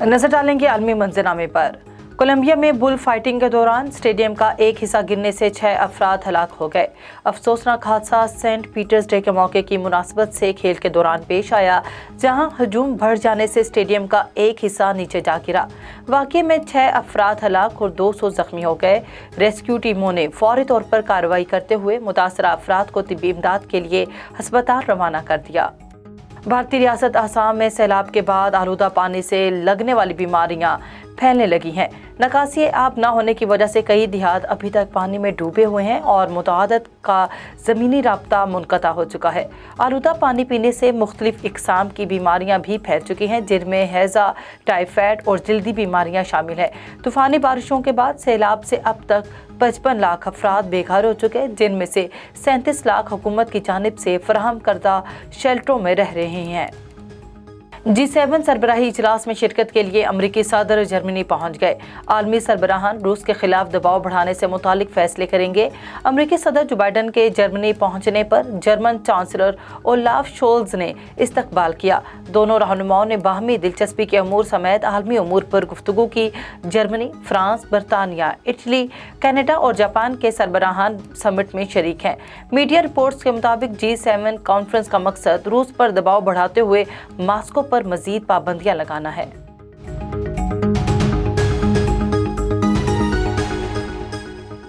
नजर डालेंगे आलमी मंजरनामे पर। कोलंबिया में बुल फाइटिंग के दौरान स्टेडियम का एक हिस्सा गिरने से 6 अफराद हलाक हो गए। अफसोसनाक हादसा सेंट पीटर्स डे के मौके की मुनासबत से खेल के दौरान पेश आया, जहां हजूम बढ़ जाने से स्टेडियम का एक हिस्सा नीचे जा गिरा। वाक़ये में 6 अफराद हलाक और 200 जख्मी हो गए। रेस्क्यू टीमों ने फौरी तौर पर कार्रवाई करते हुए मुतासरा अफराद को तिब्बी इमदाद के लिए अस्पताल रवाना कर दिया। भारतीय रियासत आसाम में सैलाब के बाद आलूदा पानी से लगने वाली बीमारियां फैलने लगी हैं। निकासी आब न होने की वजह से कई देहात अभी तक पानी में डूबे हुए हैं और मुताअद्दिद का ज़मीनी राब्ता मुनक़ता हो चुका है। आलूदा पानी पीने से मुख्तलिफ इक़साम की बीमारियां भी फैल चुकी हैं, जिनमें हैज़ा, टाइफाइड और जल्दी बीमारियां शामिल हैं। तूफ़ानी बारिशों के बाद सैलाब से अब तक 55 लाख अफराद बेघर हो चुके हैं, जिनमें से 37 लाख हुकूमत की जानिब से फराहम करदा शेल्टरों में रह रहे हैं। G7 सरबराही इजलास में शिरकत के लिए अमरीकी सदर जर्मनी पहुंच गए। आलमी सरबराहान रूस के खिलाफ दबाव बढ़ाने से मुतालिक फैसले करेंगे। अमरीकी सदर जो बाइडन के जर्मनी पहुंचने पर जर्मन चांसलर ओलाफ शोल्ज ने इस्तकबाल किया। दोनों रहनुमाओं ने बाहमी दिलचस्पी के अमूर समेत आलमी अमूर पर गुफ्तगू की। जर्मनी, फ्रांस, बरतानिया, इटली, कनाडा और जापान के सरबराहान समिट में शरीक हैं। मीडिया रिपोर्ट्स के मुताबिक G7 कॉन्फ्रेंस का मकसद रूस पर दबाव बढ़ाते हुए मास्को पर मजीद पाबंदियां लगाना है।